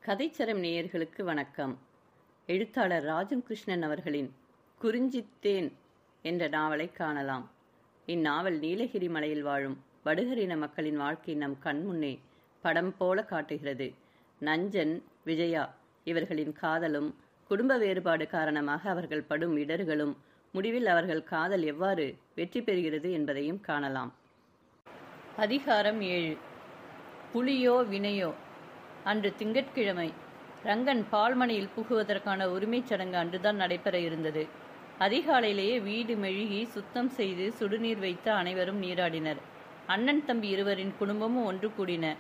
கதைச்சரம் நேயர்களுக்கு வணக்கம். எழுத்தாளர் ராஜம் கிருஷ்ணன் அவர்களின் குறிஞ்சித்தேன் என்ற நாவலை காணலாம். இந்நாவல் நீலகிரி மலையில் வாழும் வடுகரின மக்களின் வாழ்க்கை நம் கண்முன்னே படம் போல காட்டுகிறது. நஞ்சன், விஜயா இவர்களின் காதலும், குடும்ப வேறுபாடு காரணமாக அவர்கள் படும் இடர்களும், முடிவில் அவர்கள் காதல் எவ்வாறு வெற்றி பெறுகிறது என்பதையும் காணலாம். அதிகாரம் 7. புலியோ வினையோ. அன்று திங்கட்கிழமை. ரங்கன் பால்மனையில் புகுவதற்கான உரிமைச் சடங்கு அன்றுதான் நடைபெற இருந்தது. அதிகாலையிலேயே வீடு மெழுகி சுத்தம் செய்து சுடுநீர் வைத்து அனைவரும் நீராடினர். அண்ணன் தம்பி இருவரின் குடும்பமும் ஒன்று கூடின.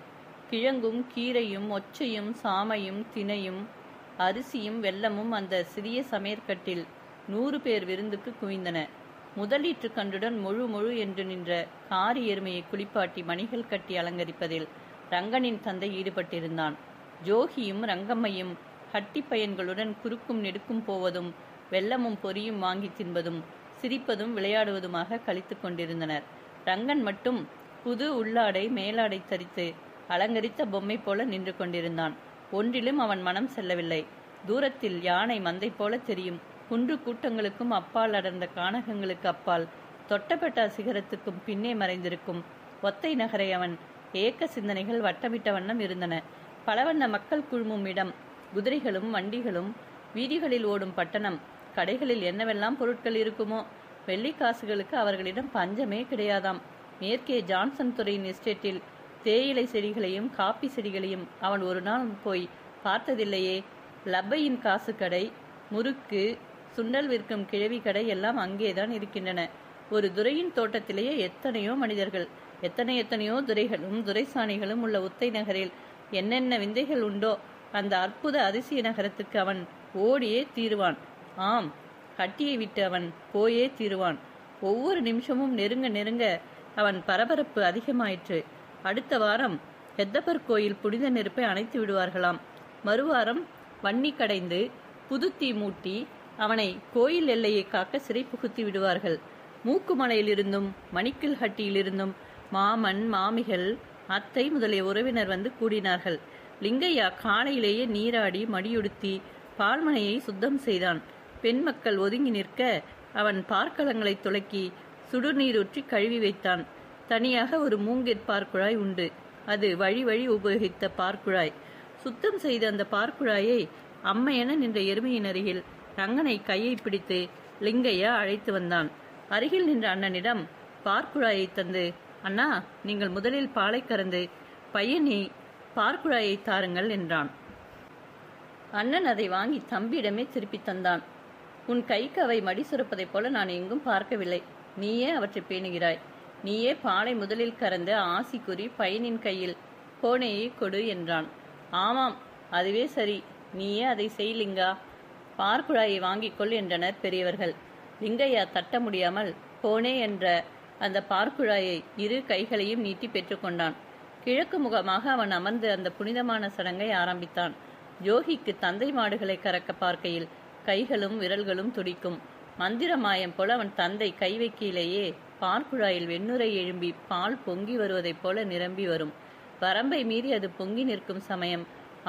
கிழங்கும் கீரையும் ஒச்சையும் சாமையும் தினையும் அரிசியும் வெல்லமும் அந்த சிறிய சமையற்கட்டில் 100 பேர் விருந்துக்கு குவிந்தன. முதலீற்று கன்றுடன் முழு என்று நின்ற காரி எருமையை குளிப்பாட்டி மணிகள் கட்டி அலங்கரிப்பதில் ரங்கனின் தந்தை ஈடுபட்டிருந்தான். ஜோகியும் ரங்கம்மையும் ஹட்டி பையன்களுடன் குறுக்கும் நெடுக்கும் போவதும் வெல்லமும் பொரியும் வாங்கி தின்பதும் சிரிப்பதும் விளையாடுவதுமாக கழித்து கொண்டிருந்தனர். ரங்கன் மட்டும் புது உள்ளாடை மேலாடை தரித்து அலங்கரித்த பொம்மை போல நின்று கொண்டிருந்தான். ஒன்றிலும் அவன் மனம் செல்லவில்லை. தூரத்தில் யானை மந்தை போல தெரியும். குன்று கூட்டங்களுக்கும் அப்பால் அடர்ந்த கானகங்களுக்கு அப்பால் தொட்டபெட்டா சிகரத்துக்கும் பின்னே மறைந்திருக்கும் ஒத்தை நகரை அவன் ஏக்க சிந்தனைகள் வட்டமிட்ட வண்ணம் இருந்தன. பலவண்ண மக்கள் குழுமும் இடம், குதிரைகளும் வண்டிகளும், வீதிகளில் ஓடும் பட்டணம், கடைகளில் என்னவெல்லாம் பொருட்கள் இருக்குமோ. வெள்ளிக்காசுகளுக்கு அவர்களிடம் பஞ்சமே கிடையாதாம். மேற்கே ஜான்சன் துறையின் எஸ்டேட்டில் தேயிலை செடிகளையும் காப்பி செடிகளையும் அவன் ஒரு நாள் போய் பார்த்ததில்லையே. லப்பையின் காசு கடை, முறுக்கு, சுண்டல் விற்கும் கிழவி கடை எல்லாம் அங்கேதான் இருக்கின்றன. ஒரு துரையின் தோட்டத்திலேயே எத்தனையோ மனிதர்கள், எத்தனையோ துரைகளும் துரைசாணிகளும் உள்ள உத்தை நகரில் என்னென்ன விந்தைகள் உண்டோ. அந்த அற்புத அதிசய நகரத்துக்கு அவன் ஓடியே தீருவான். ஆம், கட்டியை விட்டு அவன் போயே தீருவான். ஒவ்வொரு நிமிஷமும் நெருங்க அவன் பரபரப்பு அதிகமாயிற்று. அடுத்த வாரம் ஹெத்தப்பர் கோயில் புனித நெருப்பை அணைத்து விடுவார்களாம். மறுவாரம் வன்னி கடைந்து புது தீ மூட்டி அவனை கோயில் எல்லையை காக்க சிறை புகுத்தி விடுவார்கள். மூக்குமலையிலிருந்தும் மணிக்கில் ஹட்டியிலிருந்தும் மாமன், மாமிகள், அத்தை முதலிய உறவினர் வந்து கூடினார்கள். லிங்கையா காலையிலேயே நீராடி மடியுடுத்தி பால்மனையை சுத்தம் செய்தான். பெண் மக்கள் ஒதுங்கி நிற்க அவன் பார்க்கலங்களை துளக்கி சுடுநீரூற்றி கழுவி வைத்தான். தனியாக ஒரு மூங்கிற் பார்க்குழாய் உண்டு. அது வழி உபயோகித்த பார்க்குழாய். சுத்தம் செய்த அந்த பார்க்குழாயை அம்மையென நின்ற எருமையின் அருகில் ரங்கனை கையை பிடித்து லிங்கையா அழைத்து வந்தான். அருகில் நின்ற அண்ணனிடம் பார்க்குழாயை தந்து, அண்ணா, நீங்கள் முதலில் பாலை கறந்து பையனை பார்க்குழாயை தாருங்கள் என்றான். அண்ணன் அதை வாங்கி தம்பியிடமே திருப்பி தந்தான். உன் கைக்கு அவை மடி சுரப்பதைப் போல நான் எங்கும் பார்க்கவில்லை. நீயே அவற்றை பேணுகிறாய். நீயே பாலை முதலில் கறந்து ஆசி கூறி பையனின் கையில் கோணையை கொடு என்றான். ஆமாம், அதுவே சரி, நீயே அதை செய் லிங்கா. பார்க்குழாயை வாங்கிக்கொள் என்றனர் பெரியவர்கள். லிங்கையா தட்ட முடியாமல் கோணே என்ற அந்த பார்க்குழாயை இரு கைகளையும் நீட்டி பெற்றுக்கொண்டான். கிழக்கு முகமாக அவன் அமர்ந்து அந்த புனிதமான சடங்கை ஆரம்பித்தான். ஜோகிக்கு தந்தை மாடுகளை கறக்க பார்க்கையில் கைகளும் விரல்களும் துடிக்கும். மந்திர மாயம் போல அவன் தந்தை கை வைக்கையிலேயே பார்க்குழாயில் வெண்ணுரை எழும்பி பால் பொங்கி வருவதைப் போல நிரம்பி வரும். வரம்பை மீறி அது பொங்கி நிற்கும் சமயம்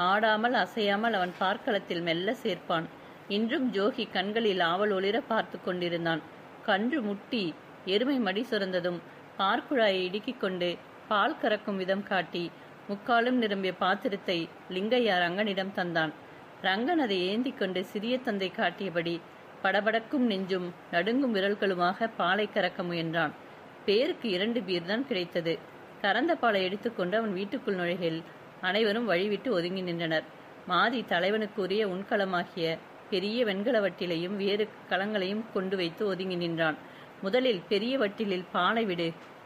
ஆடாமல் அசையாமல் அவன் பார்க்களத்தில் மெல்ல சேர்ப்பான். இன்றும் ஜோகி கண்களில் ஆவல் ஒளிர பார்த்து கொண்டிருந்தான். கன்று முட்டி எருமை மடி சுரந்ததும் பார்க்குழாயை இடுக்கிக் கொண்டு பால் கறக்கும் விதம் காட்டி முக்காலும் நிரம்பிய பாத்திரத்தை லிங்கையா ரங்கனிடம் தந்தான். ரங்கன் அதை ஏந்தி கொண்டு சிறிய தந்தை காட்டியபடி படபடக்கும் நெஞ்சும் நடுங்கும் விரல்களுமாக பாலை கறக்க முயன்றான். பேருக்கு 2 பீர்தான் கிடைத்தது. கறந்த பாலை எடுத்துக்கொண்டு அவன் வீட்டுக்குள் நுழைகையில் அனைவரும் வழிவிட்டு ஒதுங்கி நின்றனர். மாதி தலைவனுக்கு உரிய உண்கலமாகிய பெரிய வெண்கல வட்டிலையும் வேறு களங்களையும் கொண்டு வைத்து ஒதுங்கி நின்றான். முதலில் பெரிய வட்டிலில் பாலை விடு.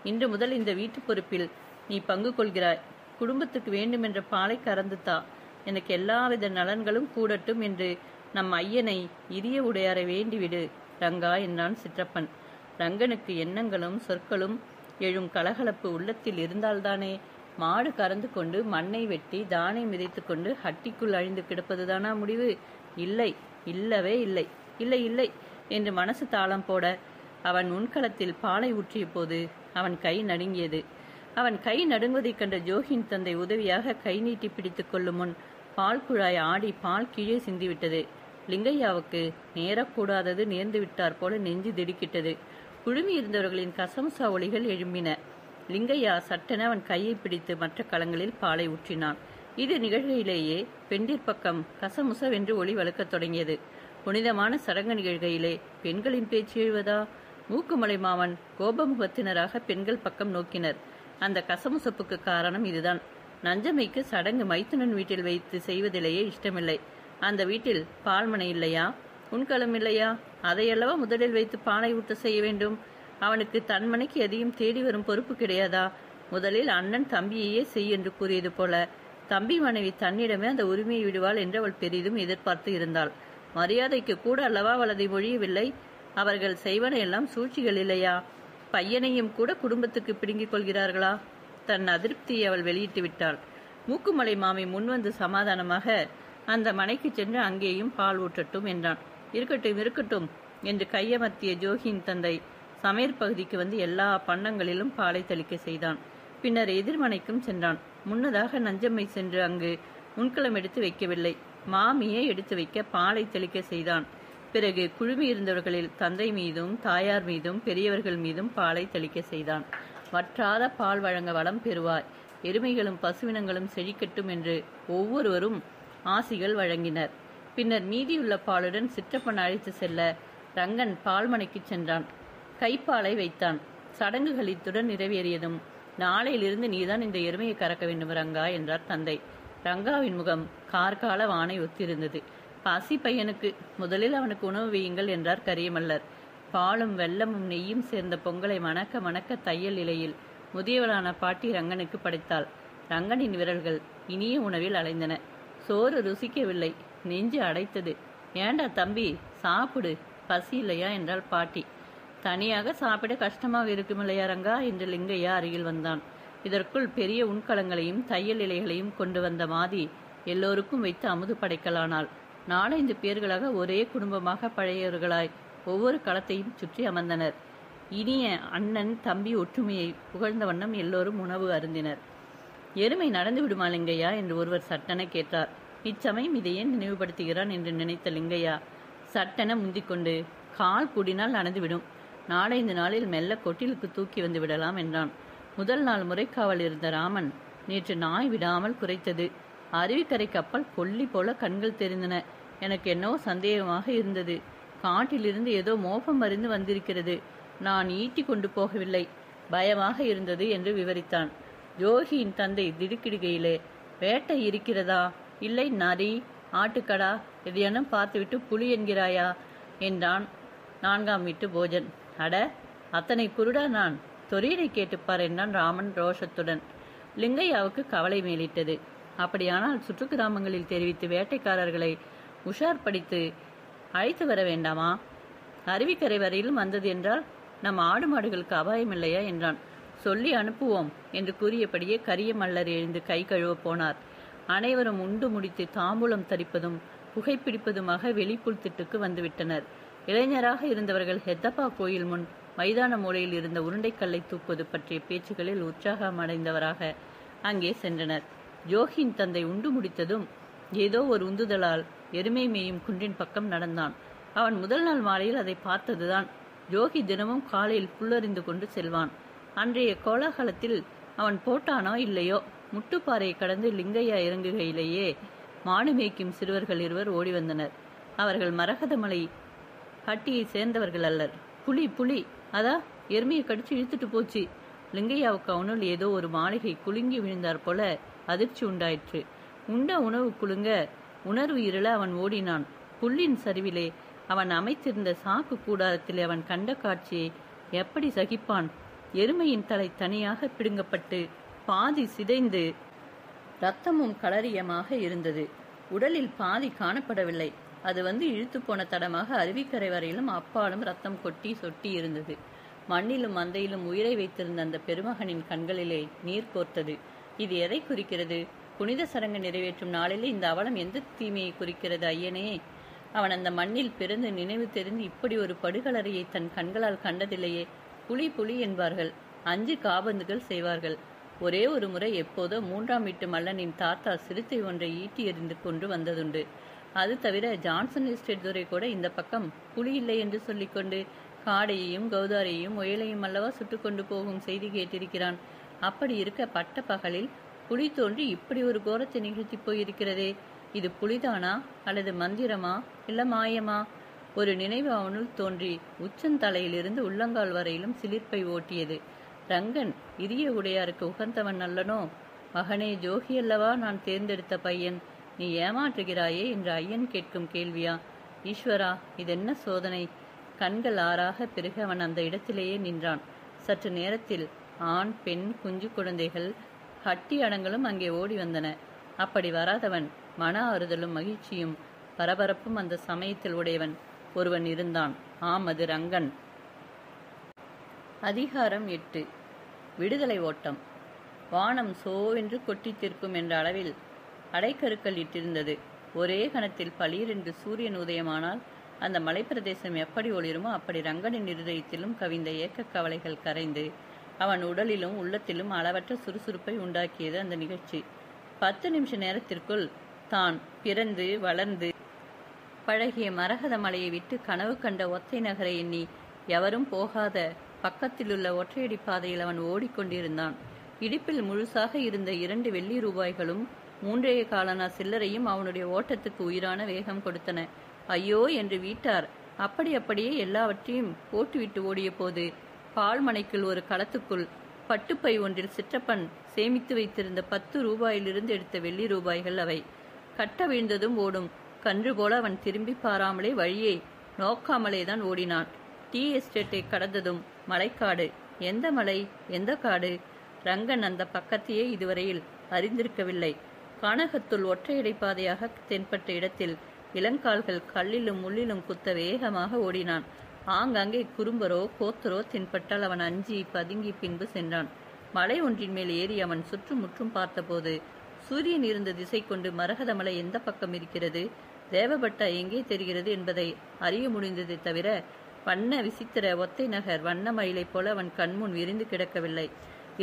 இன்று முதல் இந்த வீட்டு பொறுப்பில் நீ பங்கு கொள்கிறாய். குடும்பத்துக்கு வேண்டுமென்ற பாலை கறந்து தா. எனக்கு எல்லாவித நலன்களும் கூடட்டும் என்று நம் ஐயனை இரிய உடையாரை வேண்டிவிடு ரங்கா என்றான் சிற்றப்பன். ரங்கனுக்கு எண்ணங்களும் சொற்களும் எழும் கலகலப்பு உள்ளத்தில் இருந்தால்தானே. மாடு கறந்து கொண்டு மண்ணை வெட்டி தானை மிதைத்து கொண்டு ஹட்டிக்குள் அழிந்து கிடப்பதுதானா முடிவு? இல்லை, இல்லவே இல்லை, இல்லை இல்லை என்று மனசு தாளம் போட அவன் உண்கலத்தில் பாலை ஊற்றிய போது அவன் கை நடுங்கியது. அவன் கை நடுங்குவதைக் கண்ட ஜோகியின் தந்தை உதவியாக கை நீட்டி பிடித்துக் கொள்ளும் முன் பால் குழாய் ஆடி பால் கீழே சிந்திவிட்டது. லிங்கையாவுக்கு நேரக்கூடாதது நேர்ந்து விட்டார் போல நெஞ்சு திடுக்கிட்டது. குழுமி இருந்தவர்களின் கசமுசா ஒளிகள் எழும்பின. லிங்கையா சட்டென அவன் கையை பிடித்து மற்ற களங்களில் பாலை ஊற்றினான். இது நிகழ்கையிலேயே பெண்டிற்பக்கம் கசமுசவென்று ஒளி வலுக்கத் தொடங்கியது. புனிதமான சடங்கு நிகழ்கையிலே பெண்களின் பேச்சு எழுவதா? மூக்குமலை மாமன் கோபமுகத்தினராக பெண்கள் பக்கம் நோக்கினர். அந்த கசமுசப்புக்கு காரணம் இதுதான். நஞ்சமைக்கு சடங்கு மைத்துனன் வீட்டில் வைத்து செய்வதிலேயே இஷ்டமில்லை. அந்த வீட்டில் பால்மனை இல்லையா? உண்கலம் இல்லையா? அதையல்லவா முதலில் வைத்து பானை ஊட்ட செய்ய வேண்டும். அவனுக்கு தன் மனைக்கு எதையும் தேடி வரும் பொறுப்பு கிடையாதா? முதலில் அண்ணன் தம்பியையே செய் என்று கூறியது போல தம்பி மனைவி தன்னிடமே அந்த உரிமையை விடுவாள் என்று அவள் பெரிதும் எதிர்பார்த்து இருந்தாள். மரியாதைக்கு கூட அல்லவா அவள் அதை மொழியவில்லை. அவர்கள் செய்வன எல்லாம் சூழ்ச்சிகள் இல்லையா? பையனையும் கூட குடும்பத்துக்கு பிடுங்கிக் கொள்கிறார்களா? தன் அதிருப்தியை அவள் வெளியிட்டு விட்டாள். மூக்குமலை மாமி முன்வந்து சமாதானமாக அந்த மனைக்கு சென்று அங்கேயும் பால் ஊற்றட்டும் என்றான். இருக்கட்டும் இருக்கட்டும் என்று கையமர்த்திய ஜோகியின் தந்தை சமையற் பகுதிக்கு வந்து எல்லா பண்டங்களிலும் பாலை தெளிக்க செய்தான். பின்னர் எதிர்மனைக்கும் சென்றான். முன்னதாக நஞ்சம்மை சென்று அங்கு முன்களம் எடுத்து வைக்கவில்லை, மாமியே எடுத்து வைக்க பாலை தெளிக்க செய்தான். பிறகு குழுமி இருந்தவர்களில் தந்தை மீதும் தாயார் மீதும் பெரியவர்கள் மீதும் பாலை தெளிக்க செய்தான். வற்றாத பால் வழங்க வளம் பெறுவாய், எருமைகளும் பசுவினங்களும் செழிக்கட்டும் என்று ஒவ்வொருவரும் ஆசிகள் வழங்கினர். பின்னர் மீதியுள்ள பாலுடன் சிற்றப்பன் அழைத்து செல்ல ரங்கன் பால்மனைக்கு சென்றான். கைப்பாலை வைத்தான். சடங்குகள் இத்துடன் நிறைவேறியதும், நாளையிலிருந்து நீதான் இந்த எருமையை கறக்க வேண்டும் ரங்கா என்றார் தந்தை. ரங்காவின் முகம் கார்கால வானை ஒத்திருந்தது. பசி பையனுக்கு, முதலில் அவனுக்கு உணவு வையுங்கள் என்றார் கரியமல்லர். பாலும் வெல்லமும் நெய்யும் சேர்ந்த பொங்கலை மணக்க மணக்க தையல் இலையில் முதியவளான பாட்டி ரங்கனுக்கு படைத்தாள். ரங்கனின் விரல்கள் இனிய உணவில் அலைந்தன. சோறு ருசிக்கவில்லை, நெஞ்சு அடைத்தது. ஏண்டா தம்பி, சாப்பிடு, பசி இல்லையா என்றாள் பாட்டி. தனியாக சாப்பிட கஷ்டமாக இருக்குமில்லையா ரங்கா என்று லிங்கையா அருகில் வந்தான். இதற்குள் பெரிய உண்கலங்களையும் தையல் இலைகளையும் கொண்டு வந்த மாதி எல்லோருக்கும் வைத்து அமுது படைக்கலானாள். 4-5 பேர்களாக ஒரே குடும்பமாக பழையவர்களாய் ஒவ்வொரு களத்தையும் சுற்றி அமர்ந்தனர். இனிய அண்ணன் தம்பி ஒற்றுமையை புகழ்ந்த வண்ணம் எல்லோரும் உணவு அருந்தினர். எருமை நடந்து விடுமா லிங்கையா என்று ஒருவர் சட்டென கேட்டார். இச்சமயம் இதை ஏன் நினைவுபடுத்துகிறான் என்று நினைத்த லிங்கையா சட்டென முந்திக்கொண்டு, கால் கூடினால் நடந்துவிடும், 4-5 நாளில் மெல்ல கொட்டிலுக்கு தூக்கி வந்து விடலாம் என்றான். முதல் நாள் முறைக்காவல் இருந்த ராமன் நேற்று நாய் விடாமல் குரைத்தது. அருவிக்கரை கப்பல் கொல்லி போல கண்கள் தெரிந்தன. எனக்கு என்னவோ சந்தேகமாக இருந்தது. காட்டிலிருந்து ஏதோ மோப்பம் அறிந்து வந்திருக்கிறது. நான் ஈட்டி கொண்டு போகவில்லை, பயமாக இருந்தது என்று விவரித்தான். ஜோகியின் தந்தை திடுக்கிடுகையிலே, வேட்டை இருக்கிறதா, இல்லை நரி ஆட்டுக்கடா எதையெனும் பார்த்துவிட்டு புலி என்கிறாயா என்றான் 4ஆம் வீட்டு போஜன். அட, அத்தனை குருடா நான், தொரியனை கேட்டுப்பார் என்றான் ராமன் ரோஷத்துடன். லிங்கையாவுக்கு கவலை மேலிட்டது. அப்படியானால் சுற்று கிராமங்களில் தெரிவித்து வேட்டைக்காரர்களை உஷார் படித்து அழைத்து வர வேண்டாமா? அருவிக்கரை வரையிலும் வந்தது என்றால் நம் ஆடு மாடுகளுக்கு அபாயம் இல்லையா என்றான். சொல்லி அனுப்புவோம் என்று கூறியபடியே கரிய மல்லர் எழுந்து கை கழுவ போனார். அனைவரும் உண்டு முடித்து தாம்பூலம் தரிப்பதும் புகைப்பிடிப்பதுமாக வெளிப்புல் திட்டுக்கு வந்துவிட்டனர். இளைஞராக இருந்தவர்கள் ஹெத்தப்பா கோயில் முன் மைதான மூலையில் இருந்த உருண்டைக்கல்லை தூக்குவது பற்றிய பேச்சுகளில் உற்சாகம் அடைந்தவராக அங்கே சென்றனர். ஜோகியின் தந்தை உண்டு முடித்ததும் ஏதோ ஒரு உந்துதலால் எருமை மேயும் குன்றின் பக்கம் நடந்தான். அவன் முதல் நாள் மாலையில் அதை பார்த்ததுதான். ஜோகி தினமும் காலையில் புல்லறிந்து கொண்டு செல்வான். அன்றைய கோலாகலத்தில் அவன் போட்டானோ இல்லையோ, முட்டுப்பாறையை கடந்து லிங்கையா இறங்குகையிலேயே மாடு மேய்க்கும் சிறுவர்கள் 2 ஓடி வந்தனர். அவர்கள் மரகதமலை ஹட்டியை சேர்ந்தவர்கள் அல்லர். புலி புலி, அதா எருமையை கடிச்சு இழுத்துட்டு போச்சு. லிங்கையாவுக்கு அவனுள் ஏதோ ஒரு மாளிகை குலுங்கி விழுந்தார் போல அதிர்ச்சி உண்டாயிற்று. உண்ட உணவு குலுங்க உணர்வு இருள அவன் ஓடினான். புல்லின் சரிவிலே அவன் அமைத்திருந்த சாக்கு கூடாரத்திலே அவன் கண்ட காட்சியை எப்படி சகிப்பான்? எருமையின் தலை தனியாக பிடுங்கப்பட்டு பாதி சிதைந்து இரத்தமும் களரியமாக இருந்தது. உடலில் பாதி காணப்படவில்லை. அது வந்து இழுத்து போன தடமாக அருவிக்கரை வரையிலும் அப்பாலும் ரத்தம் கொட்டி சொட்டி இருந்தது. மண்ணிலும் மந்தையிலும் உயிரை வைத்திருந்த அந்த பெருமகனின் கண்களிலே நீர் கோர்த்தது. இது எதை குறிக்கிறது? புனித சடங்கு நிறைவேற்றும் நாளிலே இந்த அவலம் எந்த தீமையை குறிக்கிறது ஐயனே? அவன் அந்த மண்ணில் பிறந்து நினைவு தெரிந்து இப்படி ஒரு படுகளறையை தன் கண்களால் கண்டதில்லையே. புலி புலி என்பார்கள், 5 காபந்துகள் செய்வார்கள். ஒரே ஒரு முறை எப்போதோ 3ஆம் வீட்டு மல்லனின் தாத்தா சிறுத்தை ஒன்றை ஈட்டி எறிந்து கொண்டு வந்ததுண்டு. அது தவிர ஜான்சன் எஸ்டேட் துரை கூட இந்த பக்கம் புலி இல்லை என்று சொல்லிக்கொண்டு காடையையும் கௌதாரியையும் முயலையும் அல்லவா சுட்டு கொண்டு போகும் செய்தி கேட்டிருக்கிறான். அப்படி இருக்க பட்ட பகலில் புலி தோன்றி இப்படி ஒரு கோரத்தை நிகழ்த்தி போயிருக்கிறதே, இது புலிதானா அல்லது மந்திரமா இல்ல மாயமா? ஒரு நினைவு அவனுள் தோன்றி உச்சந்தலையிலிருந்து உள்ளங்கால் வரையிலும் சிலிர்ப்பை ஓட்டியது. ரங்கன் இரிய உடையாருக்கு உகந்தவன் அல்லனோ? மகனே, ஜோகியல்லவா நான் தேர்ந்தெடுத்த பையன், நீ ஏமாற்றுகிறாயே என்று ஐயன் கேட்கும் கேள்வியா? ஈஸ்வரா, இதென்ன சோதனை? கண்கள் ஆறாக பிறகு அவன் அந்த இடத்திலேயே நின்றான். சற்று நேரத்தில் ஆண் பெண் குஞ்சு குழந்தைகள் ஹட்டி அடங்களும் அங்கே ஓடி வந்தன. அப்படி வராதவன் மன ஆறுதலும் மகிழ்ச்சியும் பரபரப்பும் அந்த சமயத்தில் உடையவன் ஒருவன் இருந்தான். ஆம், அது ரங்கன். அதிகாரம் 8. விடுதலை ஓட்டம். வானம் சோவென்று கொட்டித்திருக்கும் என்ற அளவில் அடைக்கருக்கள் இட்டிருந்தது. ஒரே கணத்தில் பளீரென்று சூரியன் உதயமானால் அந்த மலைப்பிரதேசம் எப்படி ஒளிருமோ அப்படி ரங்கனின் இருதயத்திலும் கவிந்த ஏக்க கவலைகள் கரைந்து அவன் உடலிலும் உள்ளத்திலும் அளவற்ற சுறுசுறுப்பை உண்டாக்கியது அந்த நிகழ்ச்சி. 10 நிமிஷ நேரத்திற்குள் தான் பிறந்து வளர்ந்து பழகிய மரகத மலையை விட்டு கனவு கண்ட ஒத்தை நகரை எண்ணி எவரும் போகாத பக்கத்திலுள்ள ஒற்றையடி பாதையில் அவன் ஓடிக்கொண்டிருந்தான். இடுப்பில் முழுசாக இருந்த 2 வெள்ளி ரூபாய்களும் 3 காலனா சில்லறையும் அவனுடைய ஓட்டத்துக்கு உயிரான வேகம் கொடுத்தன. ஐயோ என்று வீட்டார் அப்படியே எல்லாவற்றையும் போட்டுவிட்டு ஓடிய போது பால்மனைக்குள் ஒரு களத்துக்குள் பட்டுப்பை ஒன்றில் சிற்றப்பன் சேமித்து வைத்திருந்த 10 ரூபாயிலிருந்து எடுத்த வெள்ளி ரூபாய்கள் அவை. கட்ட வீழ்ந்ததும் ஓடும் கன்று போல அவன் திரும்பி பாராமலே வழியை நோக்காமலேதான் ஓடினான். டீ எஸ்டேட்டை கடந்ததும் மலைக்காடு. எந்த மலை, எந்த காடு? ரங்கன் அந்த பக்கத்தையே இதுவரையில் அறிந்திருக்கவில்லை. கானகத்துள் ஒற்றையடை பாதையாக தென்பட்ட இடத்தில் இளங்கால்கள் கல்லிலும் முள்ளிலும் குத்த வேகமாக ஓடினான். ஆங்காங்கே குறும்பரோ கோத்தரோ தென்பட்டால் அவன் அஞ்சி பதுங்கி பின்பு சென்றான். மலை ஒன்றின் மேல் ஏறி அவன் சுற்றுமுற்றும் பார்த்தபோது சூரியன் இருந்த திசை கொண்டு மரகத மலை எந்த பக்கம் இருக்கிறது, தேவபட்டா எங்கே தெரிகிறது என்பதை அறிய முடிந்ததை தவிர வண்ண விசித்திர ஒத்தை நகர் வண்ண மயிலை போல அவன் கண்முன் விரிந்து கிடக்கவில்லை.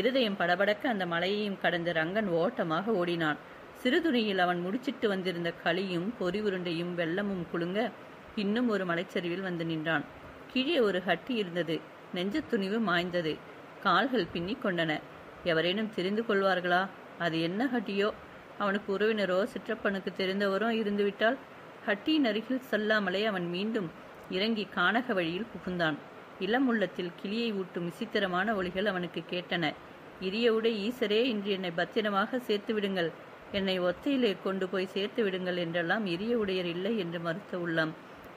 இருதயம் படபடக்க அந்த மலையையும் கடந்து ரங்கன் ஓட்டமாக ஓடினான். சிறுதுணியில் அவன் முடிச்சிட்டு வந்திருந்த களியும் பொறி உருண்டையும் வெள்ளமும் குலுங்க இன்னும் ஒரு மலைச்சரிவில் வந்து நின்றான். கீழே ஒரு ஹட்டி இருந்தது. நெஞ்ச துணிவு மாய்ந்தது. கால்கள் பின்னி கொண்டன. எவரேனும் தெரிந்து கொள்வார்களா? அது என்ன ஹட்டியோ? அவனுக்கு உறவினரோ சிற்றப்பனுக்கு தெரிந்தவரோ இருந்துவிட்டால் ஹட்டியின் அருகில் செல்லாமலே அவன் மீண்டும் இறங்கி கானக வழியில் புகுந்தான். இளம் உள்ளத்தில் கிளியை ஊட்டும் விசித்திரமான ஒலிகள் அவனுக்கு கேட்டன. இரியவுடை ஈசரே, இன்று என்னை பத்திரமாக சேர்த்து விடுங்கள், என்னை ஒத்தையிலே கொண்டு போய் சேர்த்து விடுங்கள் என்றெல்லாம் இரிய உடையர் இல்லை என்று மறுத்த உள்ளம்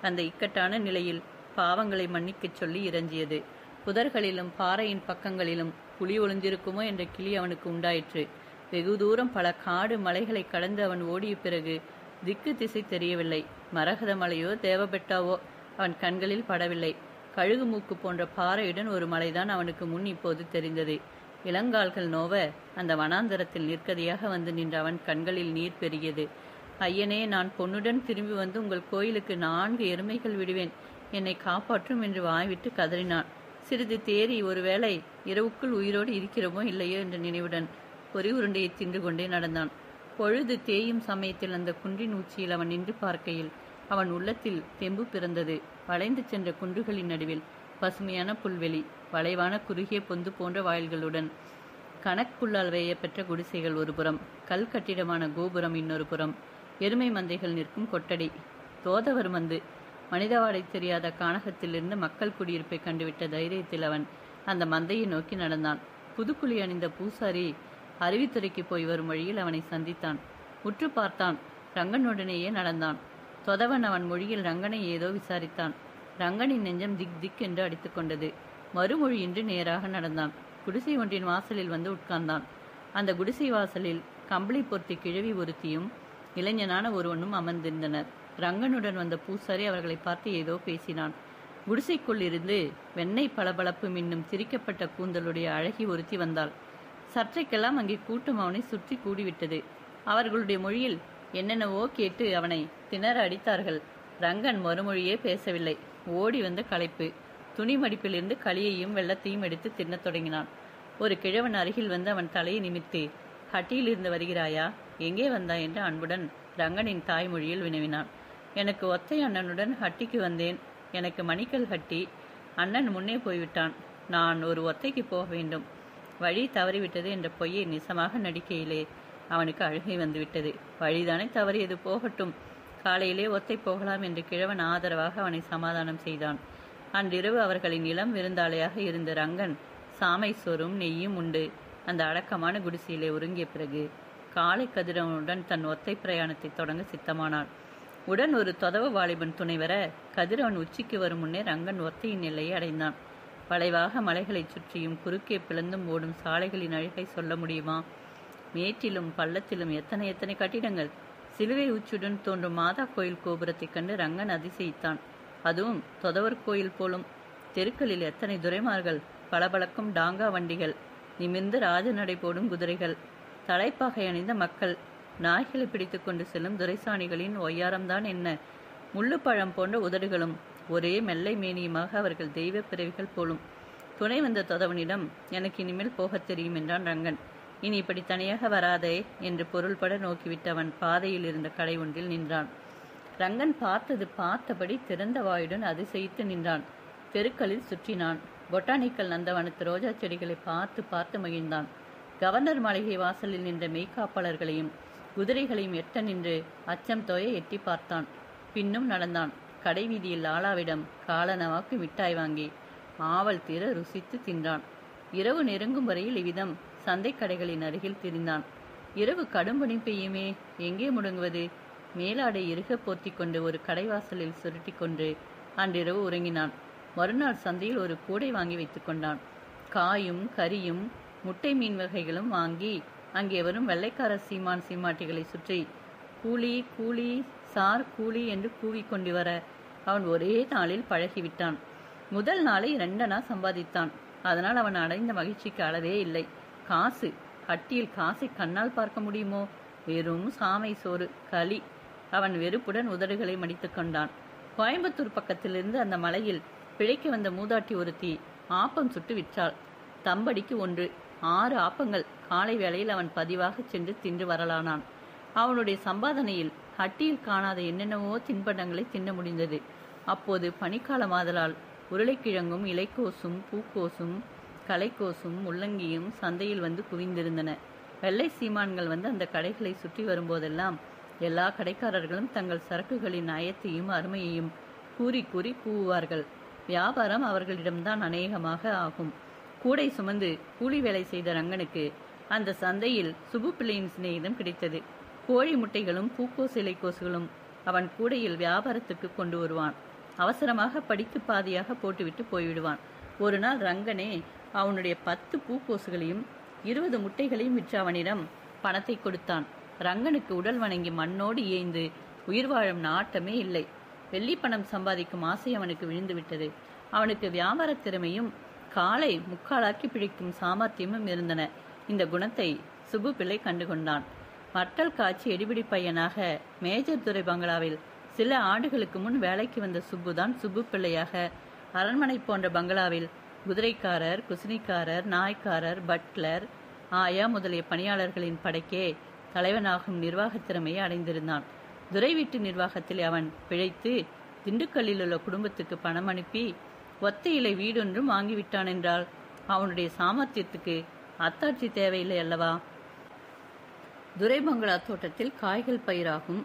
அந்த இக்கட்டான நிலையில் பாவங்களை மன்னிக்கச் சொல்லி இறஞ்சியது. புதர்களிலும் பாறையின் பக்கங்களிலும் புலி ஒளிந்திருக்குமோ என்ற கிளி அவனுக்கு உண்டாயிற்று. வெகு தூரம் பல காடு மலைகளை கடந்து அவன் ஓடிய பிறகு திக்கு திசை தெரியவில்லை. மரகத மலையோ தேவபெட்டாவோ அவன் கண்களில் படவில்லை. கழுகு மூக்கு போன்ற பாறையுடன் ஒரு மலைதான் அவனுக்கு முன் இப்போது தெரிந்தது. இளங்கால்கள் நோவ அந்த வனாந்தரத்தில் நிற்கதியாக வந்து நின்ற அவன் கண்களில் நீர் பெருகியது. ஐயனே, நான் பொன்னுடன் திரும்பி வந்து உங்கள் கோயிலுக்கு 4 எருமைகள் விடுவேன், என்னை காப்பாற்றும் என்று வாய்விட்டு கதறினான். சிறிது தேறி ஒருவேளை இரவுக்குள் உயிரோடு இருக்கிறோமோ இல்லையோ என்ற நினைவுடன் பொறி உருண்டையை தின்று கொண்டே நடந்தான். பொழுது தேயும் சமயத்தில் அந்த குன்றின் உச்சியில் அவன் நின்று பார்க்கையில் அவன் உள்ளத்தில் தெம்பு பிறந்தது. வளைந்து சென்ற குன்றுகளின் நடுவில் பசுமையான புல்வெளி, வளைவான குறுகிய பொந்து போன்ற வாயில்களுடன் கணக்குள்ளால் வேயப்பெற்ற குடிசைகள் ஒரு புறம், கல் கட்டிடமான கோபுரம் இன்னொரு புறம், எருமை மந்தைகள் நிற்கும் கொட்டடி. தோதவர் மந்து. மனிதவாடை தெரியாத கானகத்திலிருந்து மக்கள் குடியிருப்பை கண்டுவிட்ட தைரியத்தில் அவன் அந்த மந்தையை நோக்கி நடந்தான். புதுக்குழி அணிந்த பூசாரி அருவித்துறைக்கு போய் வரும் வழியில் அவனை சந்தித்தான். உற்று பார்த்தான். ரங்கனுடனேயே நடந்தான். தொதவன் அவன் மொழியில் ரங்கனை ஏதோ விசாரித்தான். ரங்கனின் நெஞ்சம் திக் திக் என்று அடித்து கொண்டது. மறுமொழியின்றி நேராக நடந்தான். குடிசை ஒன்றின் வாசலில் வந்து உட்கார்ந்தான். அந்த குடிசை வாசலில் கம்பளி பொருத்தி கிழவி ஒருத்தியும் இளைஞனான ஒருவனும் அமர்ந்திருந்தனர். ரங்கனுடன் வந்த பூசாரி அவர்களை பார்த்து ஏதோ பேசினான். குடிசைக்குள் இருந்து வெண்ணெய் பளபளப்பு மின்னும் திரிக்கப்பட்ட கூந்தலுடைய அழகி ஒருத்தி வந்தாள். சற்றைக்கெல்லாம் அங்கே கூட்டம் அவனை சுற்றி கூடிவிட்டது. அவர்களுடைய மொழியில் என்னென்னவோ கேட்டு அவனை திணற அடித்தார்கள். ரங்கன் மறுமொழியே பேசவில்லை. ஓடி வந்த களைப்பு. துணி மடிப்பிலிருந்து களியையும் வெள்ளத்தையும் எடுத்து தின்னத் தொடங்கினான். ஒரு கிழவன் அருகில் வந்து அவன் தலையை நிமிர்த்தி, ஹட்டியிலிருந்து வருகிறாயா, எங்கே வந்தாய் என்று அன்புடன் ரங்கனின் தாய்மொழியில் வினவினான். எனக்கு ஒத்தை அண்ணனுடன் ஹட்டிக்கு வந்தேன். எனக்கு மணிக்கல் ஹட்டி. அண்ணன் முன்னே போய்விட்டான். நான் ஒரு ஒத்தைக்கு போக வேண்டும். வழி தவறிவிட்டது என்ற பொய்யை நிசமாக நடிக்கையிலே அவனுக்கு அழுகை வந்துவிட்டது. வழிதானே தவறியது, போகட்டும். காலையிலே ஒத்தை போகலாம் என்று கிழவன் ஆதரவாக அவனை சமாதானம் செய்தான். அன்றிரவு அவர்களின் இளம் விருந்தாளையாக இருந்த ரங்கன் சாமை சோறும் நெய்யும் உண்டு அந்த அடக்கமான குடிசையிலே உறங்கிய பிறகு காலை கதிரவனுடன் தன் ஒத்தை பிரயாணத்தை தொடங்க சித்தமானான். உடன் ஒரு தொதவ வாலிபன் துணை வர கதிரவன் உச்சிக்கு வரும் முன்னே ரங்கன் ஒத்தையின் எல்லையை அடைந்தான். வளைவாக மலைகளை சுற்றியும் குறுக்கே பிளந்தும் ஓடும் சாலைகளின் அழகை சொல்ல முடியுமா? மேட்டிலும் பள்ளத்திலும் எத்தனை எத்தனை கட்டிடங்கள்! சிலுவை உச்சுடன் தோன்றும் மாதா கோயில் கோபுரத்தைக் கண்டு ரங்கன் அதிசயித்தான். அதுவும் தொதவர் கோயில் போலும். தெருக்களில் எத்தனை துரைமார்கள், பளபளக்கும் டாங்கா வண்டிகள், நிமிர்ந்து ராஜநடை போடும் குதிரைகள், தலைப்பாகை அணிந்த மக்கள், நாய்களை பிடித்து கொண்டு செல்லும் துரைசாணிகளின் ஒய்யாரம்தான் என்ன! முள்ளுப்பழம் போன்ற உதடுகளும் ஒரே மெல்லை மேனியுமாக அவர்கள் தெய்வ பிறவிகள் போலும். துணை வந்த தொதவனிடம், எனக்கு இனிமேல் போகத் தெரியும் என்றான் ரங்கன். இனி இப்படி தனியாக வராதே என்று பொருள்பட நோக்கிவிட்டு பாதையில் இருந்த கடை ஒன்றில் நின்றான். ரங்கன் பார்த்தபடி திறந்த வாயுடன் அதிசயித்து நின்றான். தெருக்களில் சுற்றினான். பொட்டானிக்கல் நந்தவனத்து ரோஜா செடிகளை பார்த்து மகிழ்ந்தான். கவர்னர் மாளிகை வாசலில் நின்ற மெய்காப்பாளர்களையும் குதிரைகளையும் எட்ட நின்று அச்சம் தோய எட்டி பார்த்தான். பின்னும் நடந்தான். கடை வீதியில் லாலாவிடம் காலனவாக்கு மிட்டாய் வாங்கி ஆவல் தீர ருசித்து தின்றான். இரவு நெருங்கும் வரையில் இவ்விதம் சந்தை கடைகளின் அருகில் திரிந்தான். இரவு கடும்பனி பெய்யுமே, எங்கே முடங்குவது? மேலாடை இறுக போர்த்தி கொண்டு ஒரு கடைவாசலில் சுருட்டி கொண்டு அன்றிரவு உறங்கினான். மறுநாள் சந்தையில் ஒரு கூடை வாங்கி வைத்து கொண்டான். காயும் கறியும் முட்டை மீன் வகைகளும் வாங்கி அங்கே வரும் வெள்ளைக்கார சீமான் சீமாட்டிகளை சுற்றி கூலி கூலி சார் கூலி என்று கூவிக்கொண்டு வர அவன் ஒரே நாளில் பழகிவிட்டான். முதல் நாளை 2 அணா சம்பாதித்தான். அதனால் அவன் அடைந்த மகிழ்ச்சிக்கு அளவே இல்லை. காசு, ஹட்டியில் காசை கண்ணால் பார்க்க முடியுமோ? வெறும் சாமை சோறு, களி. அவன் வெறுப்புடன் உதடுகளை மடித்து கொண்டான். கோயம்புத்தூர் பக்கத்திலிருந்து அந்த மலையில் பிழைக்க வந்த மூதாட்டி ஒருத்தி ஆப்பம் சுட்டு விற்றாள். தம்படிக்கு 1, 6 ஆப்பங்கள். காலை வேளையில் அவன் பதிவாக சென்று தின்று வரலானான். அவனுடைய சம்பாதனையில் ஹட்டியில் காணாத என்னென்னவோ தின்பண்டங்களை தின்ன முடிந்தது. அப்போது பனிக்காலமாதலால் உருளைக்கிழங்கும் இலைக்கோசும் பூக்கோசும் கலைக்கோசும் முள்ளங்கியும் சந்தையில் வந்து குவிந்திருந்தன. வெள்ளை சீமான்கள் வந்து அந்த கடைகளை சுற்றி வரும்போதெல்லாம் எல்லா கடைக்காரர்களும் தங்கள் சரக்குகளின் நயத்தையும் அருமையையும் கூறி கூறி கூவுவார்கள். வியாபாரம் அவர்களிடம்தான் அநேகமாக ஆகும். கூடை சுமந்து கூலி வேலை செய்த ரங்கனுக்கு அந்த சந்தையில் சுபு பிள்ளையின் சிநேகிதம் கிடைத்தது. கோழி முட்டைகளும் பூக்கோசு இலைக்கோசுகளும் அவன் கூடையில் வியாபாரத்துக்கு கொண்டு வருவான். அவசரமாக படிக்கு பாதியாக போட்டுவிட்டு போய்விடுவான். ஒரு நாள் ரங்கனே அவனுடைய 10 பூக்கோசுகளையும் 20 முட்டைகளையும் விற்று அவனிடம் பணத்தை கொடுத்தான். ரங்கனுக்கு உடல் வணங்கி மண்ணோடு ஏய்ந்து உயிர் வாழும் நாட்டமே இல்லை. வெள்ளி பணம் சம்பாதிக்கும் ஆசை அவனுக்கு விழுந்து விட்டது. அவனுக்கு வியாபார திறமையும் காலை முக்காலாக்கி பிடிக்கும் சாமர்த்தியமும் இருந்தன. இந்த குணத்தை சுப்பு பிள்ளை கண்டுகொண்டான். மட்டல் காய்ச்சி எடிபிடி பையனாக மேஜர் துரை பங்களாவில் சில ஆண்டுகளுக்கு முன் வேலைக்கு வந்த சுப்புதான் சுப்பு பிள்ளையாக அரண்மனை போன்ற பங்களாவில் குதிரைக்காரர், குசினிக்காரர், நாய்க்காரர், பட்லர், ஆயா முதலிய பணியாளர்களின் படைக்கே தலைவனாகும் நிர்வாக திறமையை அடைந்திருந்தான். துரை வீட்டு நிர்வாகத்தில் அவன் பிழைத்து திண்டுக்கல்லில் உள்ள குடும்பத்துக்கு பணம் அனுப்பி ஒத்தையிலை வீடொன்றும் வாங்கிவிட்டான் என்றால் அவனுடைய சாமர்த்தியத்துக்கு அத்தாட்சி தேவையில்லை அல்லவா? துரை பங்களா தோட்டத்தில் காய்கள் பயிராகும்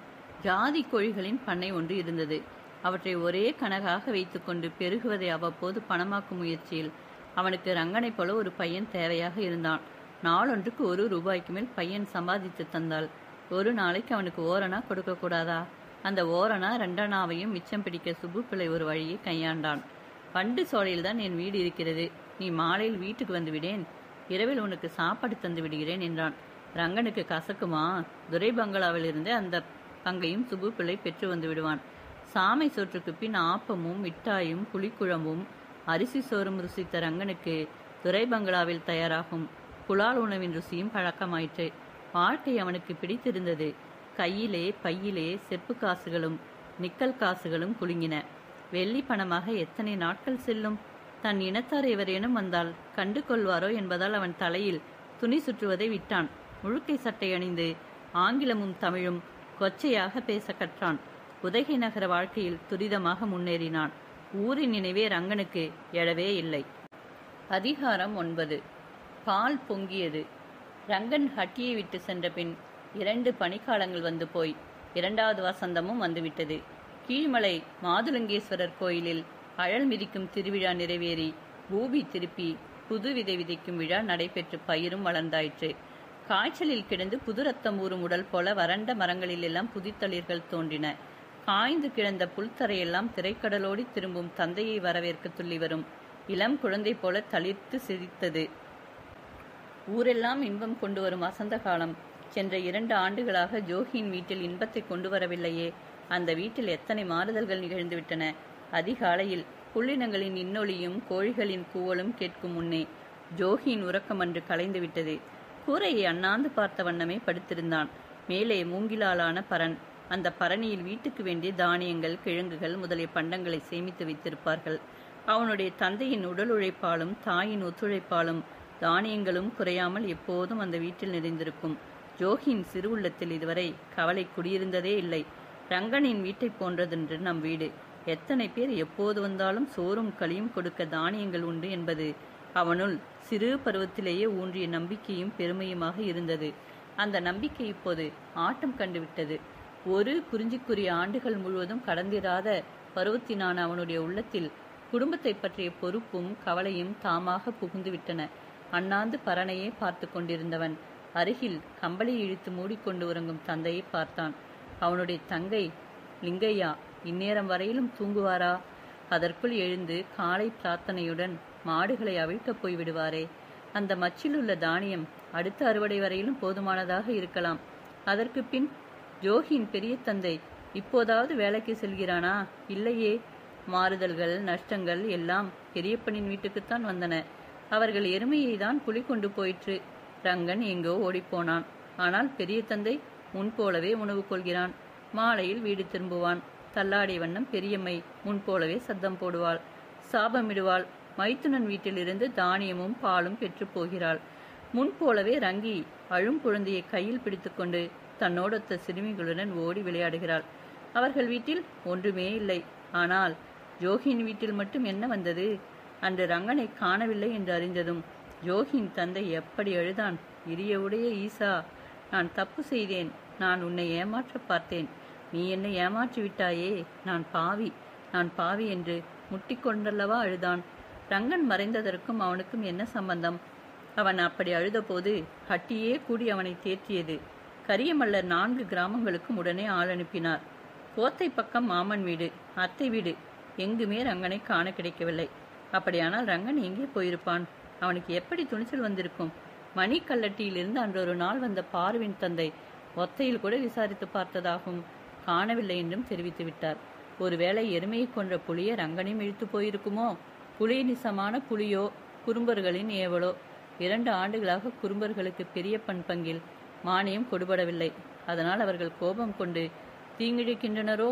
ஜாதி கோழிகளின் பண்ணை ஒன்று இருந்தது. அவற்றை ஒரே கணக்காக வைத்துக்கொண்டு பெருகுவதை அவ்வப்போது பணமாக்கும் முயற்சியில் அவனுக்கு ரங்கனைப் போல ஒரு பையன் தேவையாக இருந்தான். நாளொன்றுக்கு 1 ரூபாய்க்கு மேல் பையன் சம்பாதித்து தந்தால் ஒரு நாளைக்கு அவனுக்கு ஓரணா கொடுக்கக்கூடாதா? அந்த ஓரணா 2 அணாவையும் மிச்சம் பிடிக்க சுப்பு பிள்ளை ஒரு வழியை கையாண்டான். பண்டு சோலையில்தான் என் வீடு இருக்கிறது. நீ மாலையில் வீட்டுக்கு வந்து விடேன், இரவில் உனக்கு சாப்பாடு தந்து விடுகிறேன் என்றான். ரங்கனுக்கு கசக்குமா? துரை பங்களாவில் இருந்து அந்த பங்கையும் சுப்பு பிள்ளை பெற்று வந்து விடுவான். சாமை சோற்றுக்கு பின் ஆப்பமும் மிட்டாயும் புளிக்குழம்பும் அரிசி சோறும் ருசித்த ரங்கனுக்கு துரை பங்களாவில் தயாராகும் புலால் உணவின் ருசியும் பழக்கமாயிற்று. வாழ்க்கை அவனுக்கு பிடித்திருந்தது. கையிலே பையிலே செப்பு காசுகளும் நிக்கல் காசுகளும் குலுங்கின. வெள்ளி பணமாக எத்தனை நாட்கள் செல்லும்? தன் இனத்தார் எவரேனும் வந்தால் கண்டு கொள்வாரோ என்பதால் அவன் தலையில் துணி சுற்றுவதை விட்டான். முழுக்கை சட்டை அணிந்து ஆங்கிலமும் தமிழும் கொச்சையாக பேச கற்றான். உதகை நகர வாழ்க்கையில் துரிதமாக முன்னேறினான். ஊரின் நினைவே ரங்கனுக்கு எழவே இல்லை. அதிகாரம் 9. பால் பொங்கியது. ரங்கன் ஹட்டியை விட்டு சென்ற பின் 2 பனிக்காலங்கள் வந்து போய் 2வது வசந்தமும் வந்துவிட்டது. கீழ்மலை மாதுளங்கேஸ்வரர் கோயிலில் அழல் மிதிக்கும் திருவிழா நிறைவேறி பூமி திருப்பி புது விதை விதைக்கும் விழா நடைபெற்று பயிரும் வளர்ந்தாயிற்று. காய்ச்சலில் கிடந்து புது ரத்தம் ஊறும் உடல் போல வறண்ட மரங்களில் எல்லாம் புதித்தளிர்கள் தோன்றின. காய்ந்து கிடந்த புல்தரையெல்லாம் திரைக்கடலோடி திரும்பும் தந்தையை வரவேற்க துள்ளி வரும் இளம் குழந்தை போல தளிர்த்து சிரித்தது. ஊரெல்லாம் இன்பம் கொண்டு வரும் வசந்த காலம். சென்ற 2 ஆண்டுகளாக ஜோகியின் வீட்டில் இன்பத்தை கொண்டு வரவில்லையே. அந்த வீட்டில் எத்தனை மாறுதல்கள் நிகழ்ந்துவிட்டன. அதிகாலையில் புள்ளினங்களின் இன்னொலியும் கோழிகளின் கூவலும் கேட்கும் முன்னே ஜோகியின் உறக்கம் அன்று கலைந்துவிட்டது. கூரையை அண்ணாந்து பார்த்த வண்ணமே படுத்திருந்தான். மேலே மூங்கிலாலான பரண். அந்த பரணியில் வீட்டுக்கு வேண்டிய தானியங்கள், கிழங்குகள் முதலிய பண்டங்களை சேமித்து வைத்திருப்பார்கள். அவனுடைய தந்தையின் உடல் உழைப்பாலும் தாயின் ஒத்துழைப்பாலும் தானியங்களும் குறையாமல் எப்போதும் அந்த வீட்டில் நிறைந்திருக்கும். ஜோகியின் சிறு உள்ளத்தில் இதுவரை கவலை குடியிருந்ததே இல்லை. ரங்கனின் வீட்டை போன்றதென்று நம் வீடு. எத்தனை பேர் எப்போது வந்தாலும் சோறும் களியும் கொடுக்க தானியங்கள் உண்டு என்பது அவனுள் சிறு பருவத்திலேயே ஊன்றிய நம்பிக்கையும் பெருமையுமாக இருந்தது. அந்த நம்பிக்கை இப்போது ஆட்டம் கண்டுவிட்டது. ஒரு குறிஞ்சிக்குரிய ஆண்டுகள் முழுவதும் கடந்திராத பருவத்தினான அவனுடைய உள்ளத்தில் குடும்பத்தை பற்றிய பொறுப்பும் கவலையும் தாமாக புகுந்துவிட்டன. அண்ணாந்து பரணையே பார்த்து கொண்டிருந்தவன் அருகில் கம்பளி இழுத்து மூடிக்கொண்டு உறங்கும் தந்தையை பார்த்தான். அவனுடைய தங்கை லிங்கையா இந்நேரம் வரையிலும் தூங்குவாரா? அதற்குள் எழுந்து காலை பிரார்த்தனையுடன் மாடுகளை அவிழ்க்கப் போய்விடுவாரே. அந்த மச்சிலுள்ள தானியம் அடுத்த அறுவடை வரையிலும் போதுமானதாக இருக்கலாம். அதற்கு பின் ஜோகியின் பெரிய தந்தை இப்போதாவது வேலைக்கு செல்கிறானா? இல்லையே. மாறுதல்கள், நஷ்டங்கள் எல்லாம் பெரியப்பனின் வீட்டுக்குத்தான் வந்தன. அவர்கள் எருமையை தான் புலி கொண்டு போயிற்று. ரங்கன் எங்கோ ஓடிப்போனான். ஆனால் பெரிய தந்தை முன்போலவே உணவு கொள்கிறான். மாலையில் வீடு திரும்புவான். தள்ளாடிய வண்ணம் பெரியம்மை முன்போலவே சத்தம் போடுவாள், சாபமிடுவாள். மைத்துனன் வீட்டிலிருந்து தானியமும் பாலும் பெற்று போகிறாள். முன்போலவே ரங்கி அழும் குழந்தையை கையில் பிடித்துக்கொண்டு தன்னோடொத்த சிறுமிகளுடன் ஓடி விளையாடுகிறாள். அவர்கள் வீட்டில் ஒன்றுமே இல்லை. ஆனால் ஜோகியின் வீட்டில் மட்டும் என்ன வந்தது? அன்று ரங்கனை காணவில்லை என்று அறிந்ததும் ஜோகியின் தந்தை எப்படி அழுதான். இரிய உடைய ஈசா, நான் தப்பு செய்தேன். நான் உன்னை ஏமாற்ற பார்த்தேன். நீ என்னை ஏமாற்றி விட்டாயே. நான் பாவி என்று முட்டிக்கொண்டல்லவா அழுதான். ரங்கன் மறைந்ததற்கும் அவனுக்கும் என்ன சம்பந்தம்? அவன் அப்படி அழுதபோது ஹட்டியே கூடி அவனை தேற்றியது. கரியமல்லர் 4 கிராமங்களுக்கும் உடனே ஆள் அனுப்பினார். கோத்தை பக்கம் மாமன் வீடு, அத்தை வீடு, எங்குமே ரங்கனை காண கிடைக்கவில்லை. அப்படியானால் ரங்கன் எங்கே போயிருப்பான்? அவனுக்கு எப்படி துணிச்சல் வந்திருக்கும்? மணிக்கல்லட்டியிலிருந்து அன்றொரு நாள் வந்த பார்வின் தந்தை ஒத்தையில் கூட விசாரித்து பார்த்ததாகவும் காணவில்லை என்றும் தெரிவித்து விட்டார். ஒருவேளை எருமையை கொன்ற புலியை ரங்கனையும் இழுத்து போயிருக்குமோ? புலி நிசமான புலியோ குறும்பர்களின் ஏவலோ? 2 ஆண்டுகளாக குறும்பர்களுக்கு பெரிய பங்கில் மானியம் கொடுபடவில்லை. அதனால் அவர்கள் கோபம் கொண்டு தீங்கிழிக்கின்றனரோ?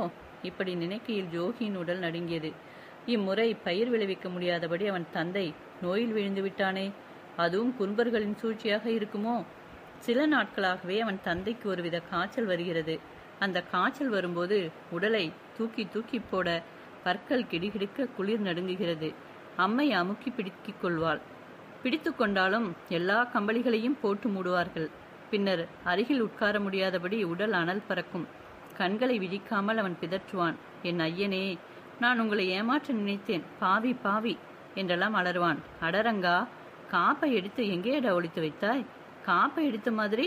இப்படி நினைக்கையில் ஜோகியின் உடல் நடுங்கியது. இம்முறை பயிர் விளைவிக்க முடியாதபடி அவன் தந்தை நோயில் விழுந்து விட்டானே. அதுவும் குறும்பர்களின் சூழ்ச்சியாக இருக்குமோ? சில நாட்களாகவே அவன் தந்தைக்கு ஒருவித காய்ச்சல் வருகிறது. அந்த காய்ச்சல் வரும்போது உடலை தூக்கி தூக்கி போட பற்கள் கிடுகிடுக்க குளிர் நடுங்குகிறது. அம்மை அமுக்கி பிடித்துக் கொள்வாள். பிடித்து கொண்டாலும் எல்லா கம்பளிகளையும் போட்டு மூடுவார்கள். பின்னர் அருகில் உட்கார முடியாதபடி உடல் அனல் பறக்கும். கண்களை விழிக்காமல் அவன் பிதற்றுவான். என் ஐயனே, நான் உங்களை ஏமாற்ற நினைத்தேன். பாவி பாவி என்றெல்லாம் அலறுவான். அடரங்கா, காப்பை எடுத்து எங்கேயடா ஒளித்து வைத்தாய்? காப்பை எடுத்த மாதிரி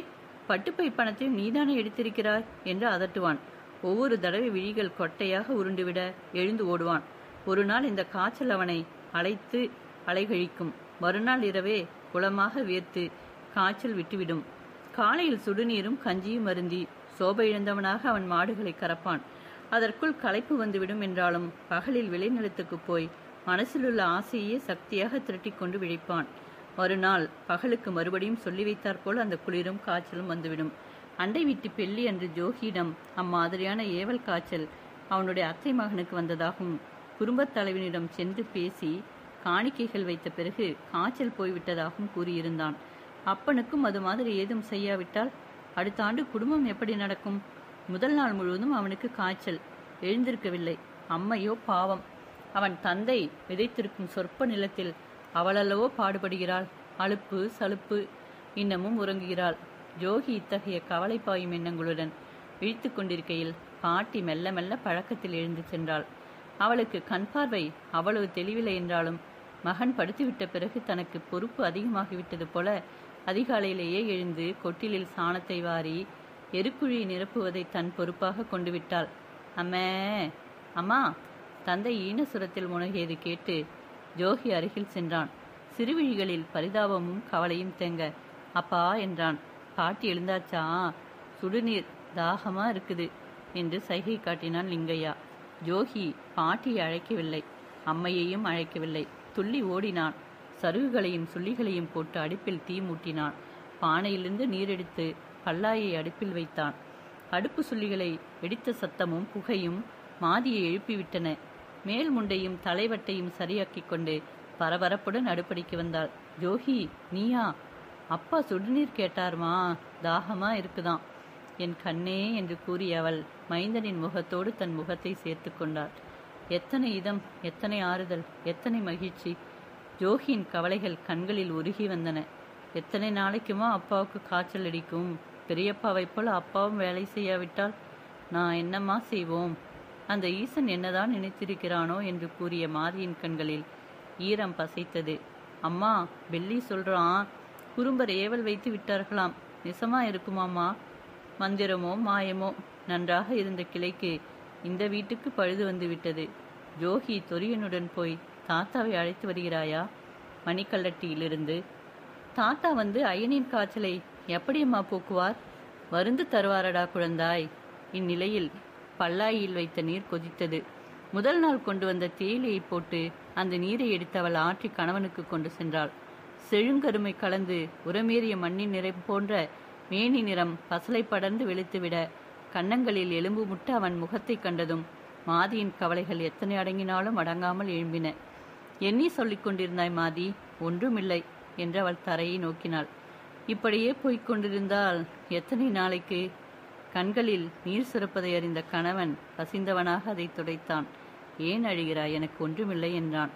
பட்டுப்பை பணத்தையும் நீதானே எடுத்திருக்கிறாய் என்று அதட்டுவான். ஒவ்வொரு தடவை விழிகள் கொட்டையாக உருண்டுவிட எழுந்து ஓடுவான். ஒரு நாள் இந்த காய்ச்சல் அவனை அழைத்து அலைகழிக்கும். மறுநாள் இரவே குளமாக வேர்த்து காய்ச்சல் விட்டுவிடும். காலையில் சுடுநீரும் கஞ்சியும் அருந்தி சோபை இழந்தவனாக அவன் மாடுகளை கறப்பான். அதற்குள் களைப்பு வந்துவிடும் என்றாலும் பகலில் விளைநிலத்துக்கு போய் மனசிலுள்ள ஆசையே சக்தியாக திரட்டிக்கொண்டு விழிப்பான். மறுநாள் பகலுக்கு மறுபடியும் சொல்லி வைத்தாற்போல் அந்த குளிரும் காய்ச்சலும் வந்துவிடும். அண்டை வீட்டு பெள்ளி அன்று ஜோகியிடம் அம்மாதிரியான ஏவல் காய்ச்சல் அவனுடைய அத்தை மகனுக்கு வந்ததாகவும் குடும்பத் தலைவனிடம் சென்று பேசி காணிக்கைகள் வைத்த பிறகு காய்ச்சல் போய்விட்டதாகவும் கூறியிருந்தான். அப்பனுக்கும் அது மாதிரி ஏதும் செய்யாவிட்டால் அடுத்த ஆண்டு குடும்பம் எப்படி நடக்கும்? முதல் நாள் முழுவதும் அவனுக்கு காய்ச்சல். எழுந்திருக்கவில்லை. அம்மையோ பாவம், அவன் தந்தை விதைத்திருக்கும் சொற்ப நிலத்தில் அவளல்லவோ பாடுபடுகிறாள். அலுப்பு சலுப்பு, இன்னமும் உறங்குகிறாள். ஜோகி இத்தகைய கவலை பாயும் எண்ணங்களுடன் விழித்து கொண்டிருக்கையில் பாட்டி மெல்ல மெல்ல பழக்கத்தில் எழுந்து சென்றாள். அவளுக்கு கண் பார்வை அவ்வளவு தெளிவில்லை என்றாலும் மகன் படுத்துவிட்ட பிறகு தனக்கு பொறுப்பு அதிகமாகிவிட்டது போல அதிகாலையிலேயே எழுந்து கொட்டிலில் சாணத்தை வாரி எருக்குழியை நிரப்புவதை தன் பொறுப்பாக கொண்டு விட்டாள். அம்மே, அம்மா, தந்தை ஈனசுரத்தில் முனகியது கேட்டு ஜோகி அருகில் சென்றான். சிறுவிழிகளில் பரிதாபமும் கவலையும் தேங்க அப்பா என்றான். பாட்டி எழுந்தாச்சா? சுடுநீர் தாகமா இருக்குது என்று சைகை காட்டினான் லிங்கையா. ஜோகி பாட்டியை அழைக்கவில்லை, அம்மையையும் அழைக்கவில்லை. துள்ளி ஓடினான். சருகுகளையும் சுள்ளிகளையும் போட்டு அடுப்பில் தீ மூட்டினான். பானையிலிருந்து நீரெடுத்து பல்லாயை அடுப்பில் வைத்தான். அடுப்பு சுள்ளிகளை வெடித்த சத்தமும் புகையும் மாதியை எழுப்பிவிட்டன. மேல் முண்டையும் தலைவட்டையும் சரியாக்கிக் கொண்டு பரபரப்புடன் அடுப்படிக்கு வந்தாள். ஜோகி, நீயா? அப்பா சுடுநீர் கேட்டார்மா, தாகமா இருக்குதான். என் கண்ணே என்று கூறிய அவள் மைந்தனின் முகத்தோடு தன் முகத்தை சேர்த்து கொண்டாள். எத்தனை இதம், எத்தனை ஆறுதல், எத்தனை மகிழ்ச்சி! ஜோகியின் கவலைகள் கண்களில் உருகி வந்தன. எத்தனை நாளைக்குமா அப்பாவுக்கு காய்ச்சல் அடிக்கும்? பெரியப்பாவைப் போல அப்பாவும் வேலை செய்யாவிட்டால் நான் என்னம்மா செய்வோம்? அந்த ஈசன் என்னதான் நினைத்திருக்கிறானோ என்று கூறிய மாதியின் கண்களில் ஈரம் பசைத்தது. அம்மா, பெல்லி சொல்றான், குறும்பர் ஏவல் வைத்து விட்டார்களாம். நிசமா இருக்குமாம்மா? மந்திரமோ மாயமோ? நன்றாக இருந்த கிளைக்கு இந்த வீட்டுக்கு பழுது வந்து விட்டது. ஜோகி தொரியனுடன் போய் தாத்தாவை அழைத்து வருகிறாயா? மணிக்கல்லட்டியிலிருந்து. தாத்தா வந்து ஐயனின் காய்ச்சலை எப்படியம்மா போக்குவார்? மருந்து தருவாரடா குழந்தாய். இந்நிலையில் பல்லாயில் வைத்த நீர் கொதித்தது. முதல் நாள் கொண்டு வந்த தேயிலையை போட்டு அந்த நீரை எடுத்து அவள் ஆற்றி கணவனுக்கு கொண்டு சென்றாள். செழுங்கருமை கலந்து உரமேறிய மண்ணின் நிறம் போன்ற மேனி நிறம் பசலை படர்ந்து வெளுத்துவிட கன்னங்களில் எலும்பு முட்ட அவன் முகத்தை கண்டதும் மாதியின் கவலைகள் எத்தனை அடங்கினாலும் அடங்காமல் எழும்பின. எண்ணி சொல்லிக் கொண்டிருந்தாய் மாதி? ஒன்றுமில்லை என்று அவள் தரையை நோக்கினாள். இப்படியே போய்க் கொண்டிருந்தால் எத்தனை நாளைக்கு? கண்களில் நீர் சுரப்பதை அறிந்த கணவன் கசிந்தவனாக அதை துடைத்தான். ஏன் அழுகிறாய்? எனக்கு ஒன்றுமில்லை என்றான்.